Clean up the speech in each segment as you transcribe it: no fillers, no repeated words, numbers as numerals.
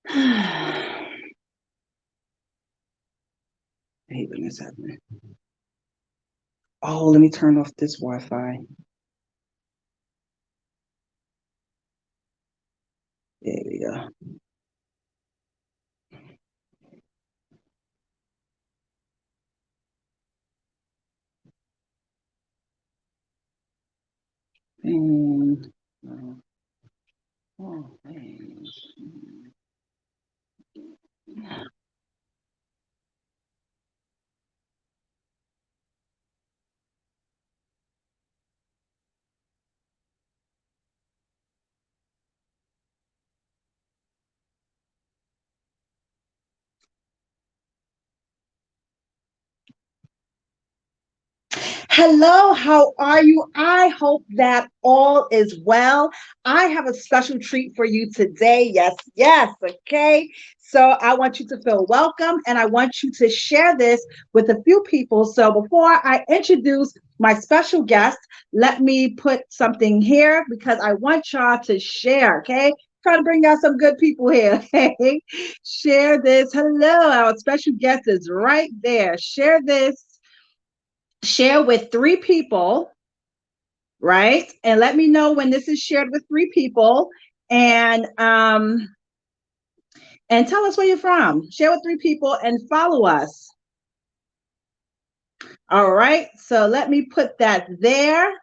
I hate when this happens. Oh, let me turn off this Wi-Fi. There we go. And, oh, man. Hello, how are you? I hope that all is well. I have a special treat for you today. Yes, yes. Okay. So I want you to feel welcome and I want you to share this with a few people. So before I introduce my special guest, let me put something here because I want y'all to share. Okay. Try to bring out some good people here. Okay. Share this. Hello. Our special guest is right there. Share this, share with three people, right? And let me know when this is shared with three people. And and tell us where you're from. Share with three people and follow us. All right. So let me put that there.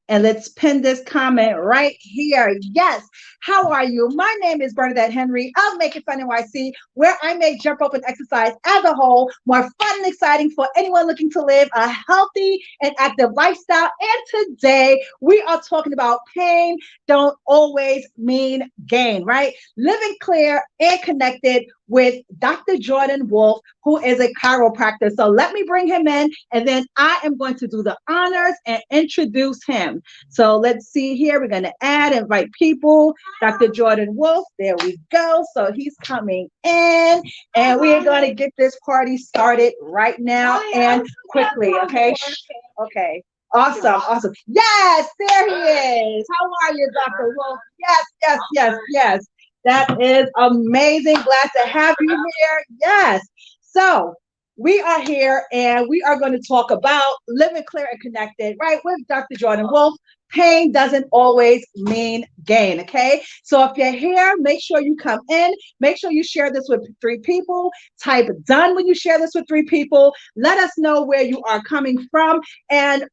And let's pin this comment right here. Yes. How are you? My name is Bernadette Henry of Make It Fun NYC, where I make jump rope and exercise as a whole more fun and exciting for anyone looking to live a healthy and active lifestyle. And today we are talking about pain don't always mean gain, right? Living clear and connected with Dr. Jordan Wolff, who is a chiropractor. So let me bring him in, and then I am going to do the honors and introduce him. So let's see here. We're going to invite people. Dr. Jordan Wolff, there we go. So he's coming in, and we are going to get this party started right now and quickly. Okay. Okay. Awesome. Awesome. Yes, there he is. How are you, Dr. Wolff? Yes, yes, yes, yes. That is amazing. Glad to have you here. Yes. So we are here and we are going to talk about living clear and connected, right? With Dr. Jordan Wolff. Pain doesn't always mean gain. Okay. So if you're here, make sure you come in. Make sure you share this with three people. Type done when you share this with three people. Let us know where you are coming from. And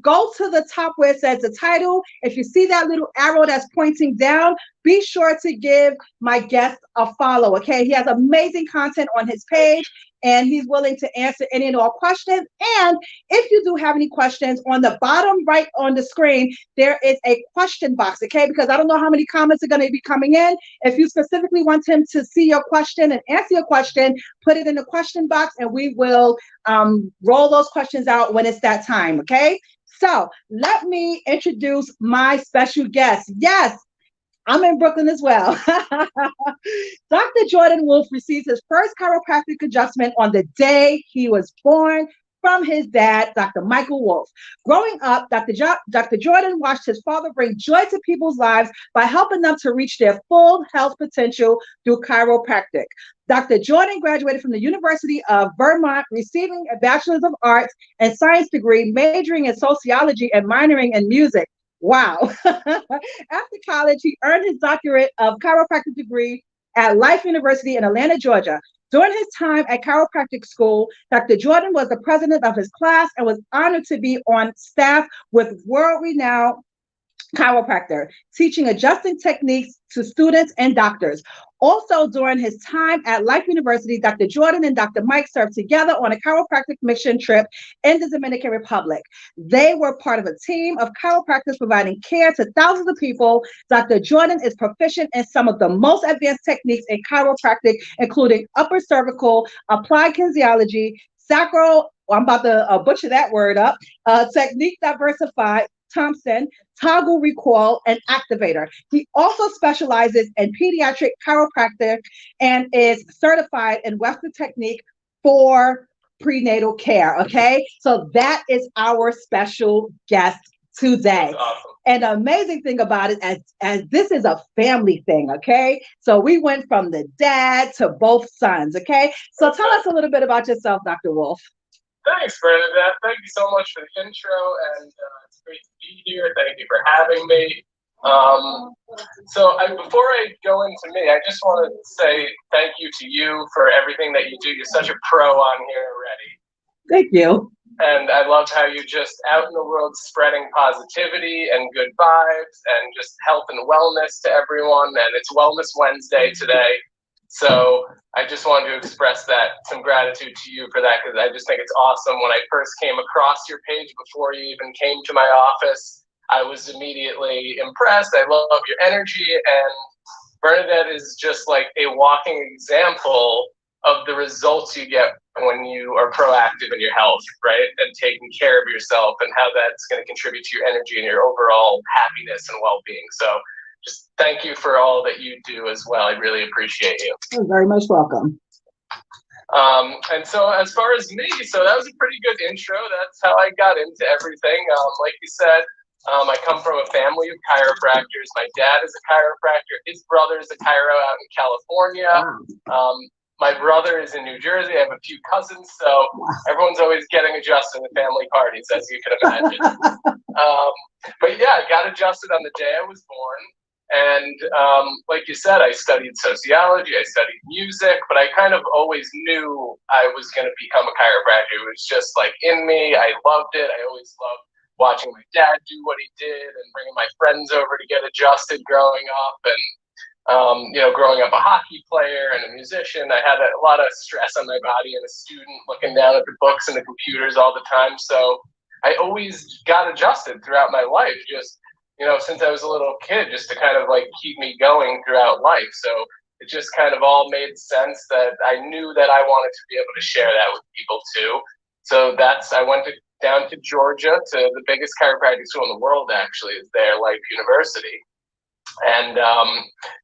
go to the top where it says the title. If you see that little arrow that's pointing down, be sure to give my guest a follow. Okay. He has amazing content on his page and he's willing to answer any and all questions. And if you do have any questions, on the bottom right on the screen, there is a question box, okay? Because I don't know how many comments are going to be coming in. If you specifically want him to see your question and answer your question, put it in the question box and we will roll those questions out when it's that time, okay? So let me introduce my special guest. Yes, I'm in Brooklyn as well. Dr. Jordan Wolff received his first chiropractic adjustment on the day he was born from his dad, Dr. Michael Wolff. Growing up, Dr. Jordan watched his father bring joy to people's lives by helping them to reach their full health potential through chiropractic. Dr. Jordan graduated from the University of Vermont, receiving a Bachelor's of Arts and Science degree, majoring in sociology and minoring in music. Wow. After college, he earned his doctorate of chiropractic degree at Life University in Atlanta, Georgia. During his time at chiropractic school, Dr. Jordan was the president of his class and was honored to be on staff with world-renowned chiropractor, teaching adjusting techniques to students and doctors. Also, during his time at Life University, Dr. Jordan and Dr. Mike served together on a chiropractic mission trip in the Dominican Republic. They were part of a team of chiropractors providing care to thousands of people. Dr. Jordan is proficient in some of the most advanced techniques in chiropractic, including upper cervical, applied kinesiology, sacral, I'm about to butcher that word up, technique diversified, Thompson, toggle recoil, and activator. He also specializes in pediatric chiropractic and is certified in Western technique for prenatal care. Okay, so that is our special guest today. That's awesome. And the amazing thing about it, as this is a family thing, okay? So we went from the dad to both sons, okay? So tell us a little bit about yourself, Dr. Wolff. Thanks, Bernadette. Thank you so much for the intro, and it's great to be here. Thank you for having me. Before I go into me, I just want to say thank you to you for everything that you do. You're such a pro on here already. Thank you. And I love how you're just out in the world spreading positivity and good vibes and just health and wellness to everyone. And it's Wellness Wednesday today. So I just wanted to express some gratitude to you for that, because I just think it's awesome. When I first came across your page before you even came to my office, I was immediately impressed. I love your energy, and Bernadette is just like a walking example of the results you get when you are proactive in your health, right? And taking care of yourself, and how that's going to contribute to your energy and your overall happiness and well-being. So just thank you for all that you do as well. I really appreciate you. You're very much welcome. And so as far as me, so that was a pretty good intro. That's how I got into everything. Like you said, I come from a family of chiropractors. My dad is a chiropractor. His brother is a chiro out in California. Wow. My brother is in New Jersey. I have a few cousins, so everyone's always getting adjusted at family parties, as you can imagine. But yeah, I got adjusted on the day I was born. And like you said, I studied sociology, I studied music, but I kind of always knew I was going to become a chiropractor. It was just like in me. I loved it. I always loved watching my dad do what he did and bringing my friends over to get adjusted growing up. And growing up a hockey player and a musician, I had a lot of stress on my body, and a student looking down at the books and the computers all the time. So I always got adjusted throughout my life, just, since I was a little kid, just to kind of like keep me going throughout life. So it just kind of all made sense that I knew that I wanted to be able to share that with people too. So I went down to Georgia, to the biggest chiropractic school in the world, actually. It's there, Life University. And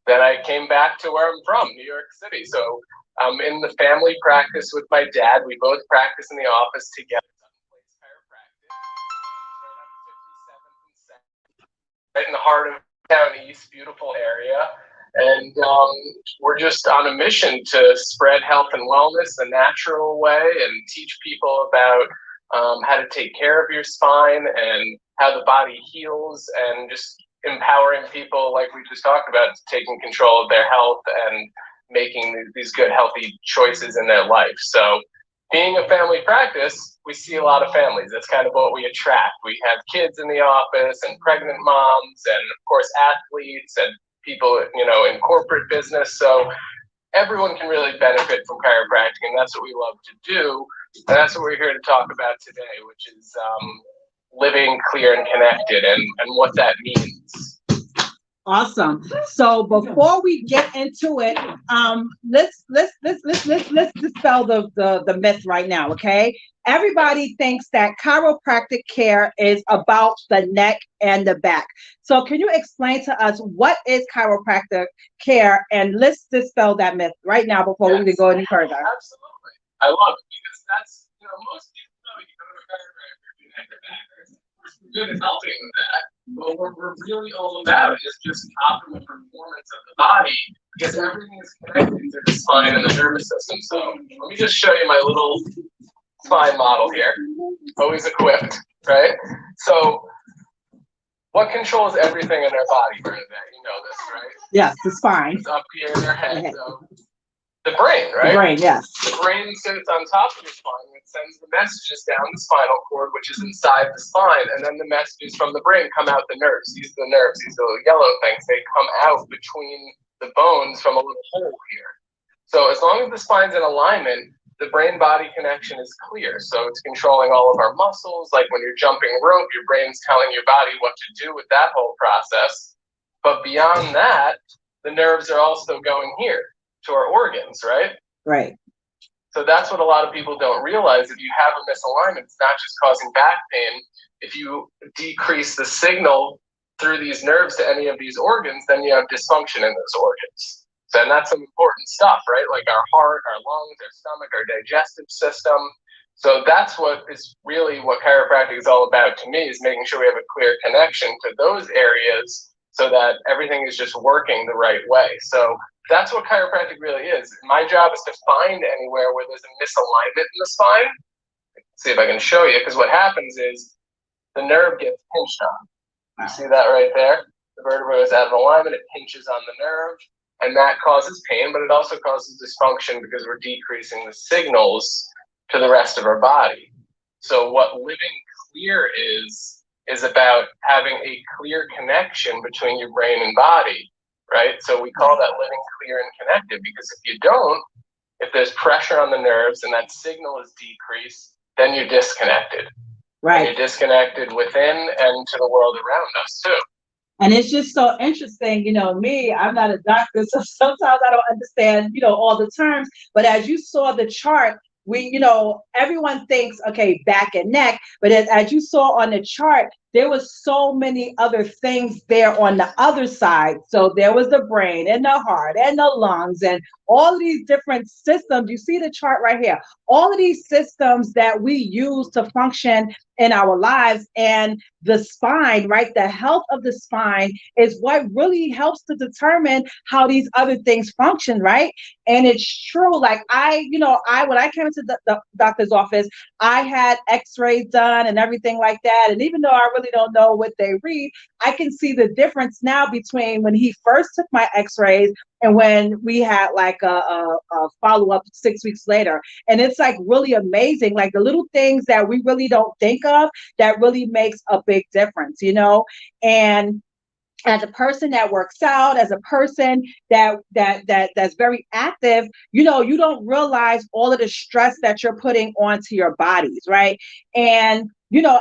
then I came back to where I'm from, New York City. So I'm in the family practice with my dad. We both practice in the office together. Right in the heart of town east, beautiful area. And we're just on a mission to spread health and wellness the natural way, and teach people about how to take care of your spine and how the body heals, and just empowering people, like we just talked about, taking control of their health and making these good, healthy choices in their life. So being a family practice, we see a lot of families. That's kind of what we attract. We have kids in the office, and pregnant moms, and of course athletes, and people, in corporate business. So everyone can really benefit from chiropractic, and that's what we love to do. And that's what we're here to talk about today, which is living clear and connected, and what that means. Awesome. So before we get into it, let's dispel the myth right now, okay? Everybody thinks that chiropractic care is about the neck and the back. So can you explain to us what is chiropractic care, and let's dispel that myth right now before we even go any further. Absolutely. I love it, because that's, most people know you go to a chiropractor, your neck or back. We're good at helping with that. But what we're really all about is just optimal performance of the body, because everything is connected to the spine and the nervous system. So let me just show you my little spine model here. Always equipped, right? So what controls everything in our body, Bernadette? You know this, right? Yes, the spine. It's up here in our head. So the brain, right? The brain, yes. The brain sits on top of your spine and sends the messages down the spinal cord, which is inside the spine, and then the messages from the brain come out the nerves. These are the nerves, these little yellow things. They come out between the bones from a little hole here. So as long as the spine's in alignment, the brain-body connection is clear. So it's controlling all of our muscles. Like when you're jumping rope, your brain's telling your body what to do with that whole process. But beyond that, the nerves are also going here to our organs, right? Right. So that's what a lot of people don't realize. If you have a misalignment, it's not just causing back pain. If you decrease the signal through these nerves to any of these organs, then you have dysfunction in those organs. So, and that's some important stuff, right? Like our heart, our lungs, our stomach, our digestive system. So that's what is really what chiropractic is all about to me, is making sure we have a clear connection to those areas so that everything is just working the right way. So that's what chiropractic really is. My job is to find anywhere where there's a misalignment in the spine. Let's see if I can show you, because what happens is the nerve gets pinched on. You see that right there? The vertebra is out of alignment, it pinches on the nerve, and that causes pain, but it also causes dysfunction because we're decreasing the signals to the rest of our body. So what living clear is about having a clear connection between your brain and body, right? So we call that living clear and connected, because if you don't, if there's pressure on the nerves and that signal is decreased, then you're disconnected. Right. And you're disconnected within and to the world around us too. And it's just so interesting, me, I'm not a doctor, so sometimes I don't understand, all the terms. But as you saw the chart, everyone thinks, okay, back and neck. But as you saw on the chart, there was so many other things there on the other side. So there was the brain and the heart and the lungs and all of these different systems. You see the chart right here. All of these systems that we use to function in our lives, and the spine, right? The health of the spine is what really helps to determine how these other things function, right? And it's true. Like when I came into the doctor's office, I had x-rays done and everything like that. And even though I really don't know what they read, I can see the difference now between when he first took my x-rays and when we had like a follow-up 6 weeks later. And it's like really amazing, like the little things that we really don't think of that really makes a big difference, And as a person that works out, as a person that's very active, you don't realize all of the stress that you're putting onto your bodies, right? And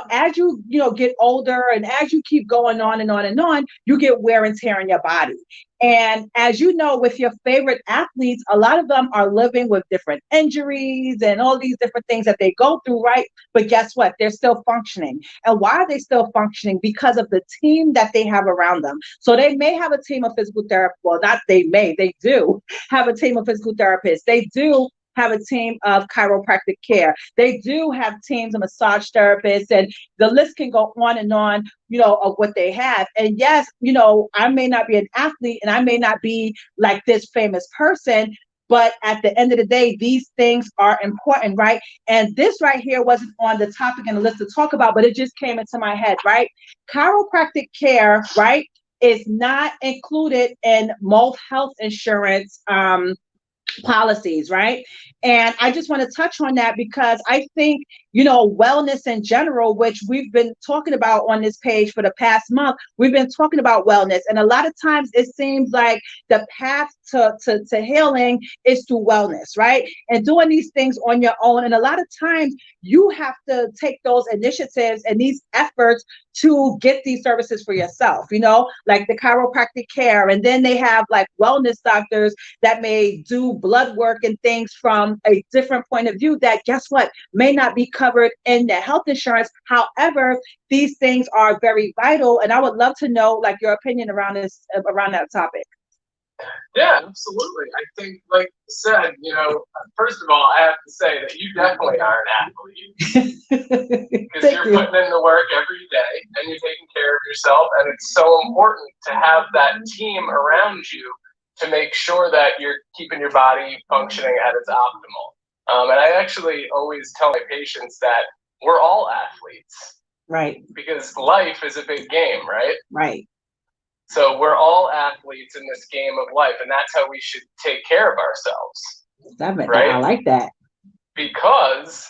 as you get older and as you keep going on and on and on, you get wear and tear in your body. And as you know, with your favorite athletes, a lot of them are living with different injuries and all these different things that they go through, right? But guess what? They're still functioning. And why are they still functioning? Because of the team that they have around them. So they may have a team of physical therapists. Well, not they may, they do have a team of physical therapists. They do have a team of chiropractic care. They do have teams of massage therapists, and the list can go on and on, of what they have. And yes, I may not be an athlete and I may not be like this famous person, but at the end of the day, these things are important, right? And this right here wasn't on the topic and the list to talk about, but it just came into my head, right? Chiropractic care, right, is not included in most health insurance policies, right? And I just want to touch on that because I think, wellness in general, which we've been talking about on this page for the past month, we've been talking about wellness. And a lot of times it seems like the path to healing is through wellness, right? And doing these things on your own. And a lot of times you have to take those initiatives and these efforts to get these services for yourself, like the chiropractic care. And then they have like wellness doctors that may do blood work and things from a different point of view that, guess what, may not be covered in the health insurance. However, these things are very vital. And I would love to know like your opinion around that topic. Yeah, absolutely. I think, like you said, first of all, I have to say that you definitely are an athlete because you're putting in the work every day and you're taking care of yourself. And it's so important to have that team around you to make sure that you're keeping your body functioning at its optimal. And I actually always tell my patients that we're all athletes. Right. Because life is a big game, right? Right. So we're all athletes in this game of life, and that's how we should take care of ourselves. Right? I like that. Because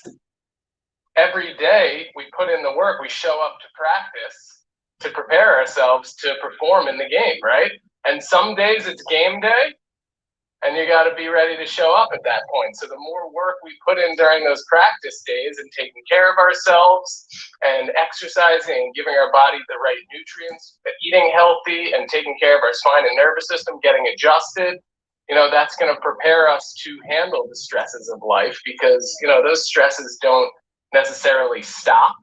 every day we put in the work, we show up to practice to prepare ourselves to perform in the game, right? And some days it's game day, and you got to be ready to show up at that point. So the more work we put in during those practice days and taking care of ourselves and exercising and giving our body the right nutrients, eating healthy and taking care of our spine and nervous system, getting adjusted, that's going to prepare us to handle the stresses of life because, those stresses don't necessarily stop.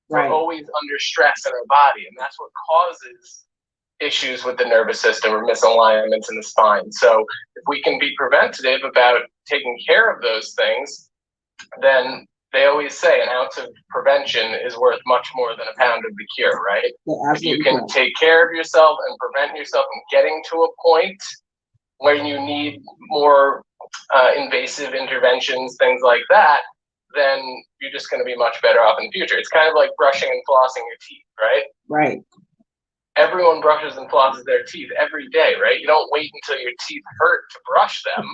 Right. We're always under stress in our body, and that's what causes issues with the nervous system or misalignments in the spine. So if we can be preventative about taking care of those things, then they always say an ounce of prevention is worth much more than a pound of the cure, right? If you can take care of yourself and prevent yourself from getting to a point where you need more invasive interventions, things like that, then you're just going to be much better off in the future. It's kind of like brushing and flossing your teeth, right? Right. Everyone brushes and flosses their teeth every day, right? You don't wait until your teeth hurt to brush them,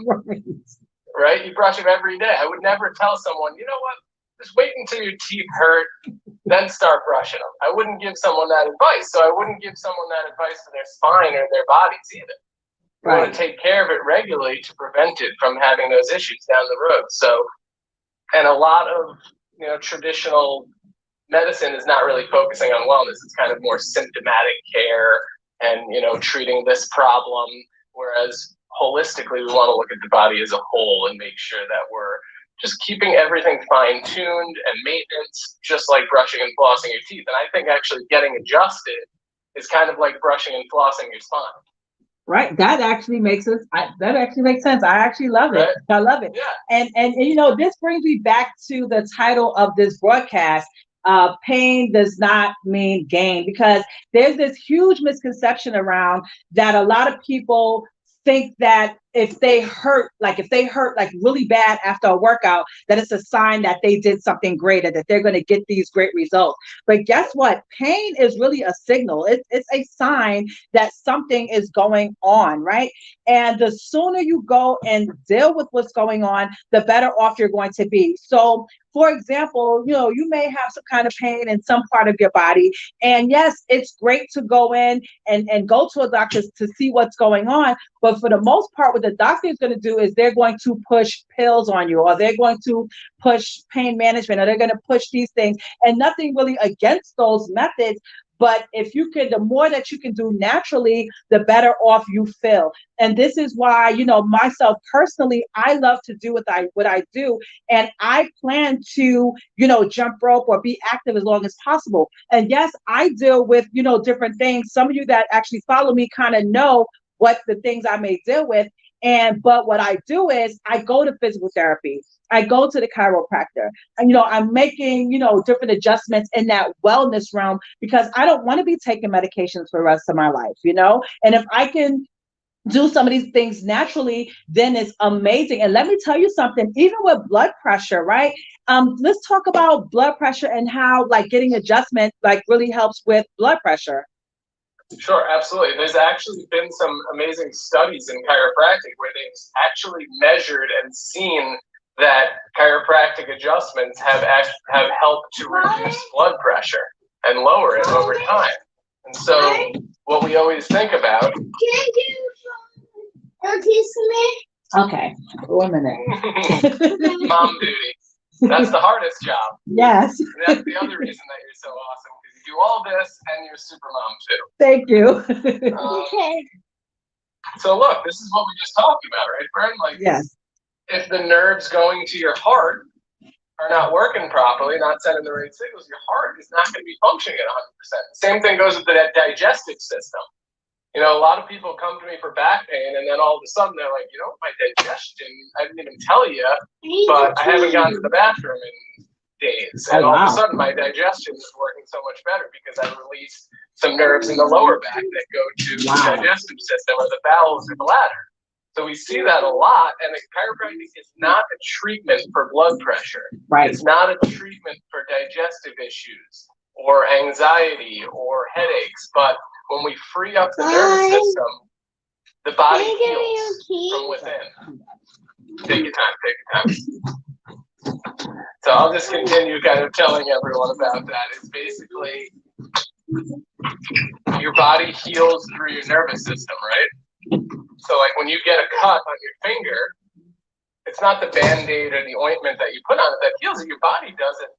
right? You brush them every day. I would never tell someone, you know what, just wait until your teeth hurt, then start brushing them. I wouldn't give someone that advice. So I wouldn't give someone that advice for their spine or their bodies either. You want to take care of it regularly to prevent it from having those issues down the road. So, and a lot of, traditional medicine is not really focusing on wellness. It's kind of more symptomatic care and, treating this problem. Whereas holistically, we want to look at the body as a whole and make sure that we're just keeping everything fine-tuned and maintenance, just like brushing and flossing your teeth. And I think actually getting adjusted is kind of like brushing and flossing your spine. Right. That actually makes sense. That actually makes sense. I actually love it. I love it. Yeah. And this brings me back to the title of this broadcast. Pain does not mean gain, because there's this huge misconception around that a lot of people think that if they hurt like really bad after a workout, that it's a sign that they did something great and that they're going to get these great results. But guess what? Pain is really a signal. It's a sign that something is going on, right? And the sooner you go and deal with what's going on, the better off you're going to be. So, for example, you may have some kind of pain in some part of your body. And yes, it's great to go in and go to a doctor to see what's going on. But for the most part, what the doctor is going to do is they're going to push pills on you, or they're going to push pain management, or they're going to push these things. And nothing really against those methods. But if you can, the more that you can do naturally, the better off you feel. And this is why, myself personally, I love to do what I do. And I plan to, jump rope or be active as long as possible. And yes, I deal with, different things. Some of you that actually follow me kind of know what the things I may deal with. But what I do is I go to physical therapy. I go to the chiropractor. And, I'm making, different adjustments in that wellness realm, because I don't want to be taking medications for the rest of my life, And if I can do some of these things naturally, then it's amazing. And let me tell you something, even with blood pressure, right? Let's talk about blood pressure and how getting adjustment really helps with blood pressure. Sure, absolutely. There's actually been some amazing studies in chiropractic where they've actually measured and seen that chiropractic adjustments have helped to reduce blood pressure and lower it over time. And so what we always think about... Can you me? Okay, 1 minute. Mom duty. That's the hardest job. Yes. And that's the other reason that you're so awesome. Do all this and you're super mom too. Thank you. Okay. So look, this is what we just talked about, right, Brent? Yes. If the nerves going to your heart are not working properly, not sending the right signals, your heart is not going to be functioning at 100%. Same thing goes with the digestive system. A lot of people come to me for back pain, and then all of a sudden they're like, my digestion, I didn't even tell you, but I haven't gone to the bathroom in days. And all of a sudden my digestion is working so much better because I released some nerves in the lower back that go to the digestive system or the bowels or the bladder. So we see that a lot, and chiropractic is not a treatment for blood pressure. Right. It's not a treatment for digestive issues or anxiety or headaches, but when we free up the nervous system, the body heals from within. Take your time. So I'll just continue kind of telling everyone about that. It's basically your body heals through your nervous system, right? So when you get a cut on your finger, it's not the Band-Aid or the ointment that you put on it that heals it. Your body does it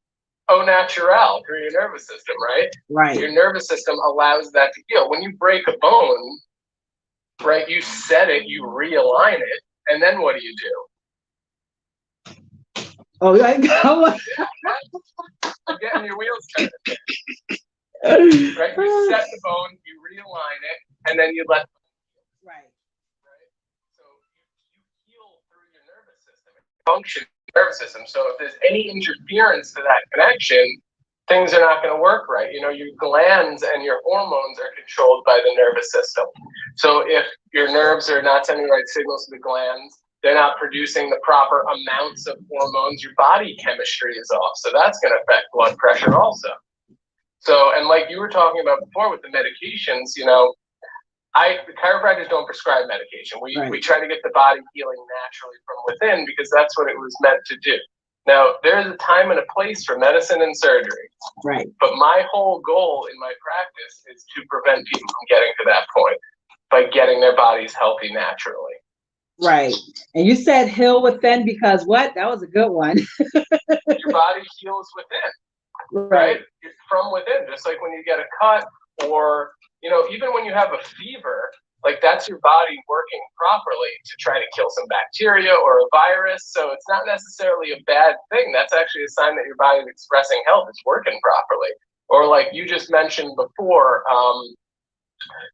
au naturel through your nervous system, right? Right. Your nervous system allows that to heal. When you break a bone, right, you set it, you realign it, and then what do? Oh, like getting your wheels turned. Right? You set the bone, you realign it, and then you let right. So you heal through your nervous system. Function nervous system. So if there's any interference to that connection, things are not going to work right. You know, your glands and your hormones are controlled by the nervous system. So if your nerves are not sending the right signals to the glands, they're not producing the proper amounts of hormones, your body chemistry is off. So that's going to affect blood pressure also. So, and like you were talking about before with the medications, you know, the chiropractors don't prescribe medication. We try to get the body healing naturally from within because that's what it was meant to do. Now, there's a time and a place for medicine and surgery. Right. But my whole goal in my practice is to prevent people from getting to that point by getting their bodies healthy naturally. Right. And you said heal within because what? That was a good one. Your body heals within, right? From within. Just like when you get a cut or, you know, even when you have a fever, like that's your body working properly to try to kill some bacteria or a virus. So it's not necessarily a bad thing. That's actually a sign that your body is expressing health. It's working properly. Or like you just mentioned before,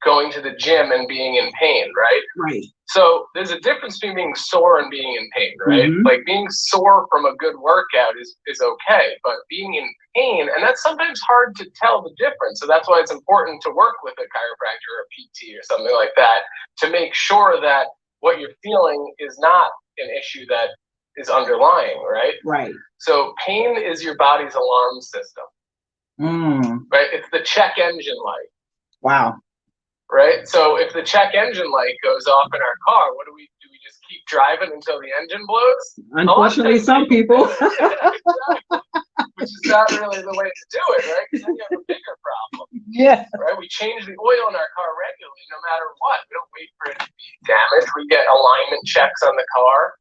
going to the gym and being in pain, right? Right. So there's a difference between being sore and being in pain, right? Mm-hmm. Like being sore from a good workout is okay, but being in pain, and that's sometimes hard to tell the difference. So that's why it's important to work with a chiropractor or a PT or something like that to make sure that what you're feeling is not an issue that is underlying, right? Right. So pain is your body's alarm system, right? It's the check engine light. Wow. Right? So if the check engine light goes off in our car, what do? We just keep driving until the engine blows? Unfortunately, some people. Exactly. Which is not really the way to do it, right? Because then you have a bigger problem. Yeah. Right? We change the oil in our car regularly, no matter what. We don't wait for it to be damaged. We get alignment checks on the car.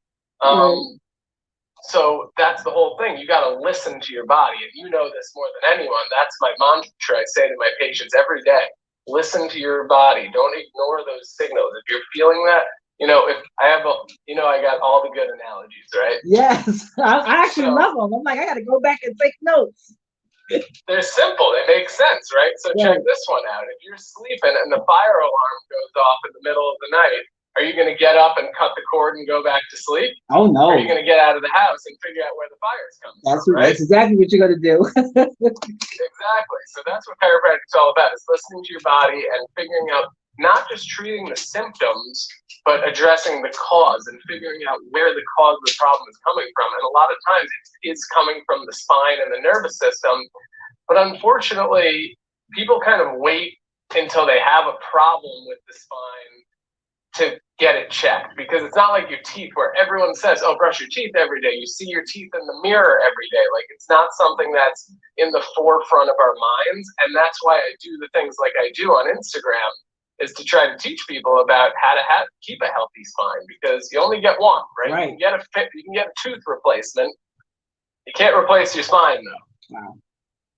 So that's the whole thing. You got to listen to your body. And you know this more than anyone. That's my mantra I say to my patients every day. Listen to your body. Don't ignore those signals. If you're feeling that, you know, if I have, I got all the good analogies, right? Yes. I actually love them. I'm like, I got to go back and take notes. They're simple. They make sense, right? So check this one out. If you're sleeping and the fire alarm goes off in the middle of the night, are you going to get up and cut the cord and go back to sleep? Oh, no. Or are you going to get out of the house and figure out where the fire's coming from, right? That's exactly what you're going to do. Exactly. So that's what chiropractic is all about. It's listening to your body and figuring out, not just treating the symptoms, but addressing the cause and figuring out where the cause of the problem is coming from. And a lot of times it's coming from the spine and the nervous system. But unfortunately, people kind of wait until they have a problem with the spine to get it checked, because it's not like your teeth where everyone says, oh, brush your teeth every day. You see your teeth in the mirror every day. Like, it's not something that's in the forefront of our minds. And that's why I do the things like I do on Instagram, is to try to teach people about how to keep a healthy spine, because you only get one, right? You can get a tooth replacement. You can't replace your spine though. Wow.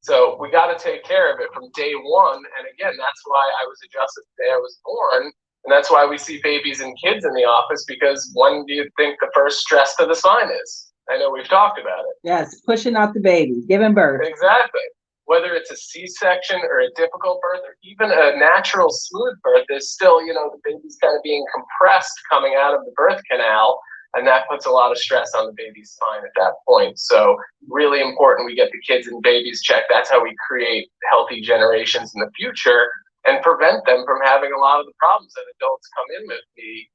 So we got to take care of it from day one. And again, that's why I was adjusted the day I was born. And that's why we see babies and kids in the office, because when do you think the first stress to the spine is? I know we've talked about it. Yes, pushing out the baby, giving birth. Exactly. Whether it's a C-section or a difficult birth or even a natural smooth birth, there's still, the baby's kind of being compressed coming out of the birth canal, and that puts a lot of stress on the baby's spine at that point. So really important we get the kids and babies checked. That's how we create healthy generations in the future and prevent them from having a lot of the problems that adults come in with me,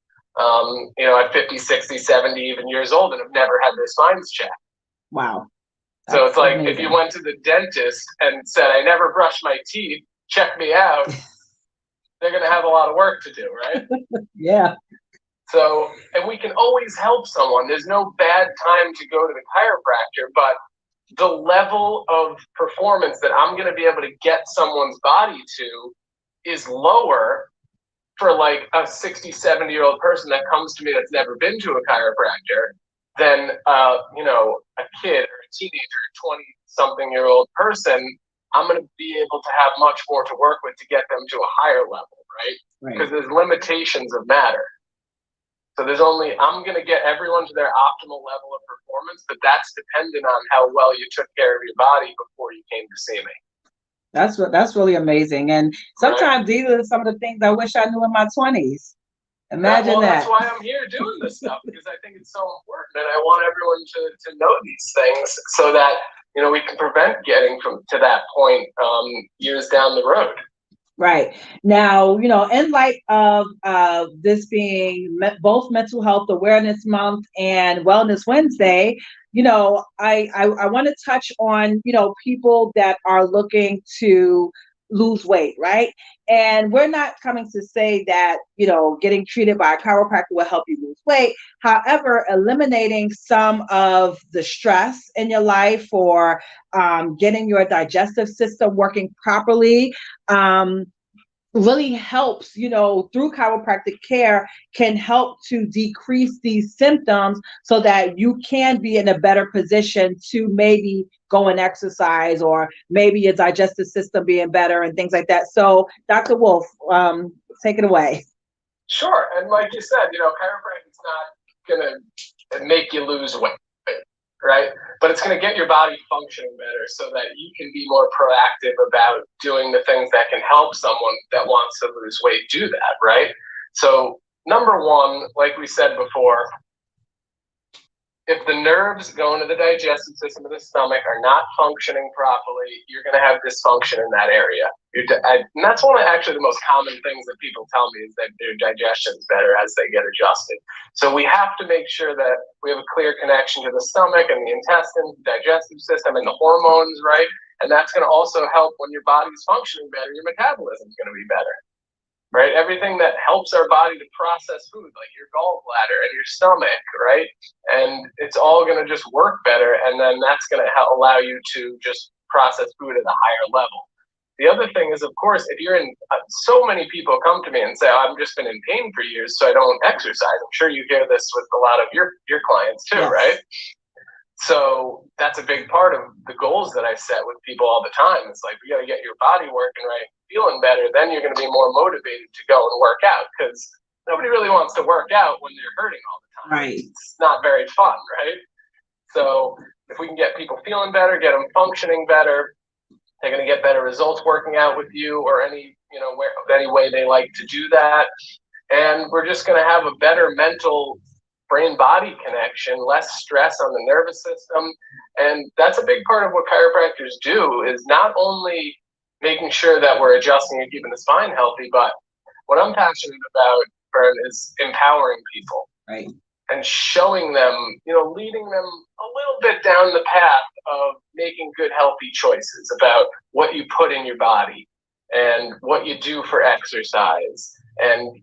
at 50, 60, 70, even years old and have never had their spines checked. Wow. So it's like amazing. If you went to the dentist and said, I never brushed my teeth, check me out, they're going to have a lot of work to do, right? Yeah. So, and we can always help someone. There's no bad time to go to the chiropractor, but the level of performance that I'm going to be able to get someone's body to is lower for like a 60, 70-year-old person that comes to me that's never been to a chiropractor than, a kid or a teenager, 20-something-year-old person. I'm going to be able to have much more to work with to get them to a higher level, right? Because there's limitations of matter. So I'm going to get everyone to their optimal level of performance, but that's dependent on how well you took care of your body before you came to see me. That's really amazing. And sometimes these are some of the things I wish I knew in my 20s. Imagine that. That's why I'm here doing this stuff, because I think it's so important, and I want everyone to know these things so that, you know, we can prevent getting to that point years down the road. Right. Now, you know, in light of this being both Mental Health Awareness Month and Wellness Wednesday, you know, I want to touch on, you know, people that are looking to lose weight, right? And we're not coming to say that, you know, getting treated by a chiropractor will help you lose weight. However, eliminating some of the stress in your life, or getting your digestive system working properly, really helps, you know, through chiropractic care, can help to decrease these symptoms so that you can be in a better position to maybe go and exercise, or maybe your digestive system being better and things like that. So Dr. Wolff, take it away. Sure. And like you said, you know, chiropractic's not going to make you lose weight, right? But it's going to get your body functioning better so that you can be more proactive about doing the things that can help someone that wants to lose weight do that, right? So number one, like we said before, if the nerves going to the digestive system of the stomach are not functioning properly, you're going to have dysfunction in that area. And that's one of actually the most common things that people tell me, is that their digestion is better as they get adjusted. So we have to make sure that we have a clear connection to the stomach and the intestine, digestive system, and the hormones, right? And that's going to also help when your body's functioning better, your metabolism is going to be better. Right? Everything that helps our body to process food, like your gallbladder and your stomach, right? And it's all going to just work better. And then that's going to allow you to just process food at a higher level. The other thing is, of course, if you're in, so many people come to me and say, I've just been in pain for years, so I don't exercise. I'm sure you hear this with a lot of your clients too, yes. Right? So that's a big part of the goals that I set with people all the time. It's like, we got to get your body working right, feeling better. Then you're going to be more motivated to go and work out, because nobody really wants to work out when they're hurting all the time. Right. It's not very fun, right? So if we can get people feeling better, get them functioning better, they're going to get better results working out with you, or any way they like to do that. And we're just going to have a better mental brain-body connection, less stress on the nervous system. And that's a big part of what chiropractors do, is not only making sure that we're adjusting and keeping the spine healthy, but what I'm passionate about, Bern, is empowering people. Right. And showing them, leading them a little bit down the path of making good, healthy choices about what you put in your body and what you do for exercise, and,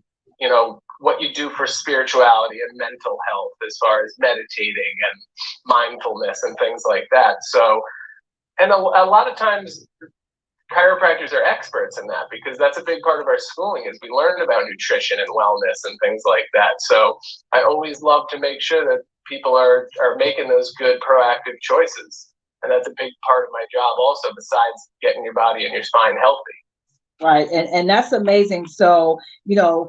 what you do for spirituality and mental health, as far as meditating and mindfulness and things like that. So, and a lot of times chiropractors are experts in that, because that's a big part of our schooling, is we learn about nutrition and wellness and things like that. So I always love to make sure that people are making those good proactive choices. And that's a big part of my job also, besides getting your body and your spine healthy. Right. And that's amazing. So,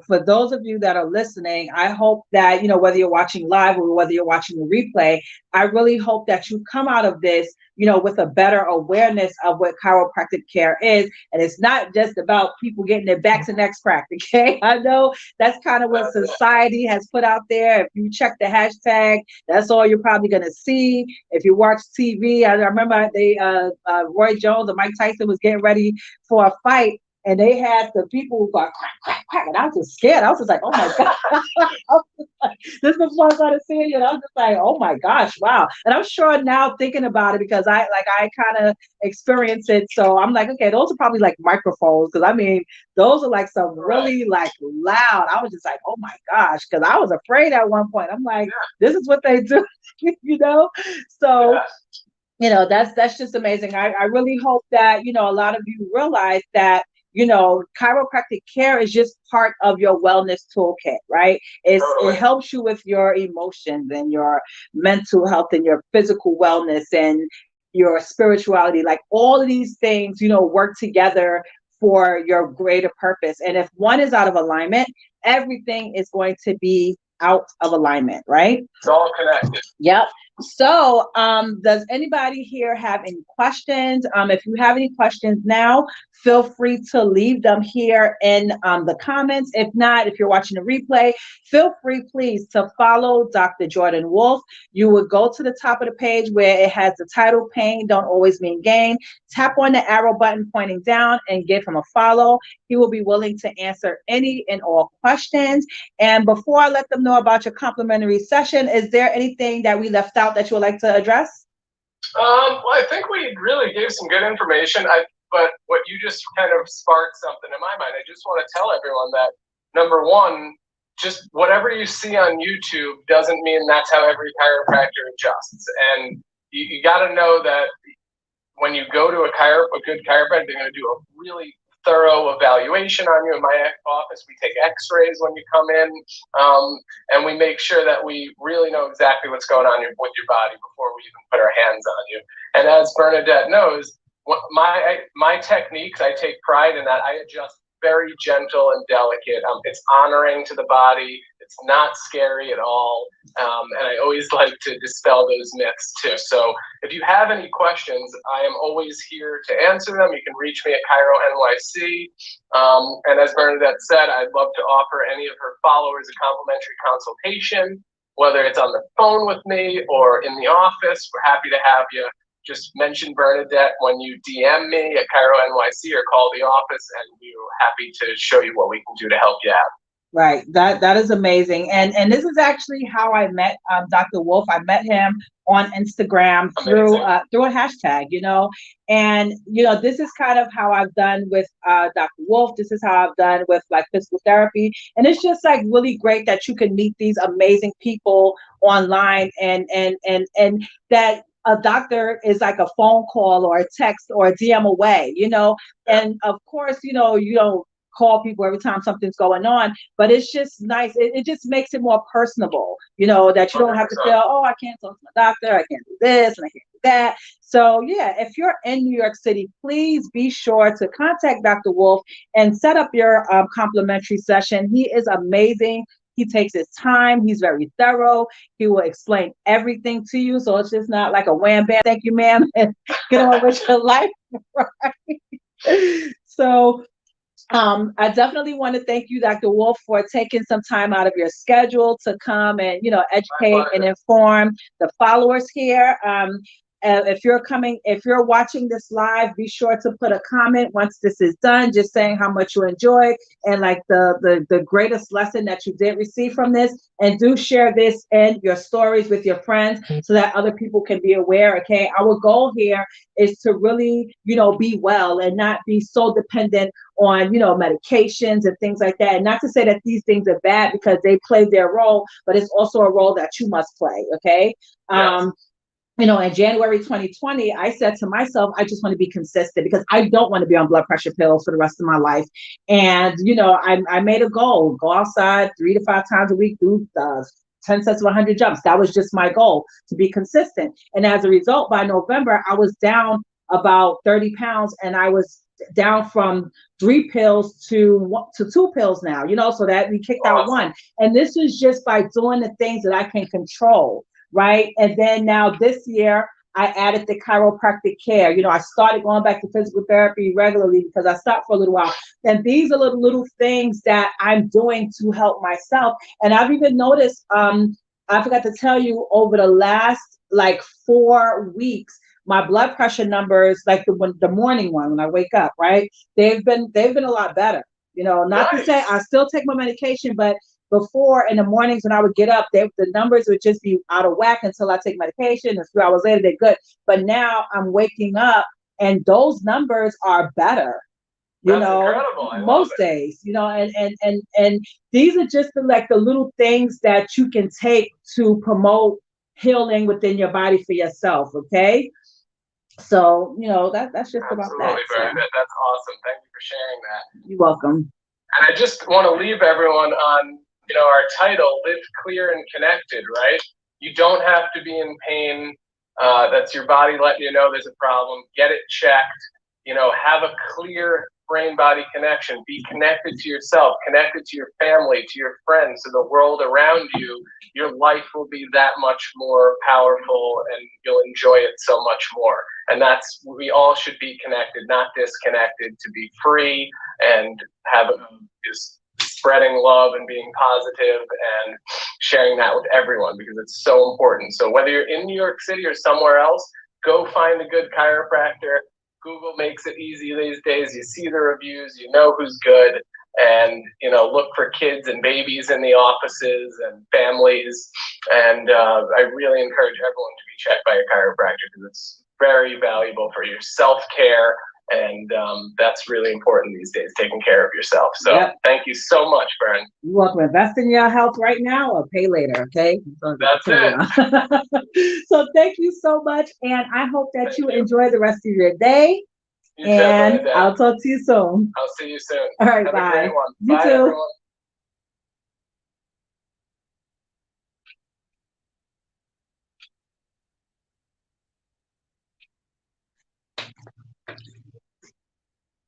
for those of you that are listening, I hope that, whether you're watching live or whether you're watching the replay, I really hope that you come out of this, with a better awareness of what chiropractic care is. And it's not just about people getting their backs and necks cracked. Okay. I know that's kind of what society has put out there. If you check the hashtag, that's all you're probably going to see. If you watch TV, I remember Roy Jones and Mike Tyson was getting ready for a fight, and they had the people who got crack, crack, crack, and I was just scared. I was just like, oh my God. This was what I started seeing, and I was just like, oh my gosh, wow. And I'm sure now, thinking about it, because I kind of experienced it. So I'm like, okay, those are probably like microphones, because those are like some really like loud. I was just like, oh my gosh, because I was afraid at one point. I'm like, this is what they do, So. Yeah. That's just amazing. I really hope that, a lot of you realize that, chiropractic care is just part of your wellness toolkit, right? It helps you with your emotions and your mental health and your physical wellness and your spirituality. Like, all of these things, work together for your greater purpose. And if one is out of alignment, everything is going to be out of alignment, right? It's all connected. Yep. So, does anybody here have any questions? If you have any questions now, feel free to leave them here in the comments. If not, if you're watching the replay, feel free, please, to follow Dr. Jordan Wolff. You would go to the top of the page where it has the title, Pain Don't Always Mean Gain. Tap on the arrow button pointing down and give him a follow. He will be willing to answer any and all questions. And before I let them know about your complimentary session, is there anything that we left out that you would like to address? Well, I think we really gave some good information. But what you just kind of sparked something in my mind. I just want to tell everyone that, number one, just whatever you see on YouTube doesn't mean that's how every chiropractor adjusts. And you got to know that when you go to a good chiropractor, they're going to do a really thorough evaluation on you. In my office, we take x-rays when you come in, and we make sure that we really know exactly what's going on with your body before we even put our hands on you. And as Bernadette knows, my techniques, I take pride in that. I adjust very gentle and delicate. It's honoring to the body. It's not scary at all. And I always like to dispel those myths too. So if you have any questions, I am always here to answer them. You can reach me at Chiro NYC. And as Bernadette said, I'd love to offer any of her followers a complimentary consultation, whether it's on the phone with me or in the office. We're happy to have you. Just mention Bernadette when you DM me at Chiro NYC or call the office, and we're happy to show you what we can do to help you out. Right. That is amazing. And this is actually how I met Dr. Wolff. I met him on Instagram through a hashtag, and this is kind of how I've done with Dr. Wolff. This is how I've done with like physical therapy. And it's just like really great that you can meet these amazing people online and that a doctor is like a phone call or a text or a DM away, and of course, you don't call people every time something's going on, but it's just nice. It just makes it more personable, that you don't have to feel, oh, I can't talk to my doctor, I can't do this and I can't do that. So yeah, if you're in New York City, please be sure to contact Dr. Wolff and set up your complimentary session. He is amazing. He takes his time. He's very thorough. He will explain everything to you. So it's just not like a wham bam, thank you, ma'am, and get on with your life. Right? So I definitely want to thank you, Dr. Wolff, for taking some time out of your schedule to come and, educate and inform the followers here. If you're watching this live, be sure to put a comment once this is done, just saying how much you enjoyed and like the greatest lesson that you did receive from this. And do share this and your stories with your friends so that other people can be aware. Okay, our goal here is to really, be well and not be so dependent on, medications and things like that. And not to say that these things are bad, because they play their role, but it's also a role that you must play. Okay. Yes. In January 2020, I said to myself, I just want to be consistent because I don't want to be on blood pressure pills for the rest of my life. And, I made a goal, go outside 3 to 5 times a week, do 10 sets of 100 jumps. That was just my goal, to be consistent. And as a result, by November, I was down about 30 pounds, and I was down from 3 pills to 2 pills now, so that we kicked out 1. And this is just by doing the things that I can control. Right. And then now this year, I added the chiropractic care. I started going back to physical therapy regularly because I stopped for a little while. And these are little things that I'm doing to help myself. And I've even noticed, I forgot to tell you, over the last 4 weeks, my blood pressure numbers, like the morning one when I wake up, right? They've been a lot better. Not to say I still take my medication, but before in the mornings when I would get up, the numbers would just be out of whack until I take medication. And 3 hours later, they're good. But now I'm waking up and those numbers are better, most days, and these are just the little things that you can take to promote healing within your body for yourself. Okay. So, that's just about that. So. That's awesome. Thank you for sharing that. You're welcome. And I just want to leave everyone on, our title, Live Clear and Connected, right? You don't have to be in pain. That's your body letting you know there's a problem. Get it checked. Have a clear brain-body connection. Be connected to yourself, connected to your family, to your friends, to the world around you. your life will be that much more powerful and you'll enjoy it so much more. And we all should be connected, not disconnected, to be free and have just spreading love and being positive and sharing that with everyone, because it's so important. So whether you're in New York City or somewhere else, go find a good chiropractor. Google makes it easy these days. You see the reviews, you know who's good, and look for kids and babies in the offices and families. And I really encourage everyone to be checked by a chiropractor, because it's very valuable for your self-care. And that's really important these days, taking care of yourself. So Thank you so much, Bern. You're welcome. Invest in your health right now or pay later, okay? That's it. So thank you so much. And I hope that you enjoy the rest of your day. And I'll talk to you soon. I'll see you soon. All right, Have bye. a great one. You Bye, too. everyone.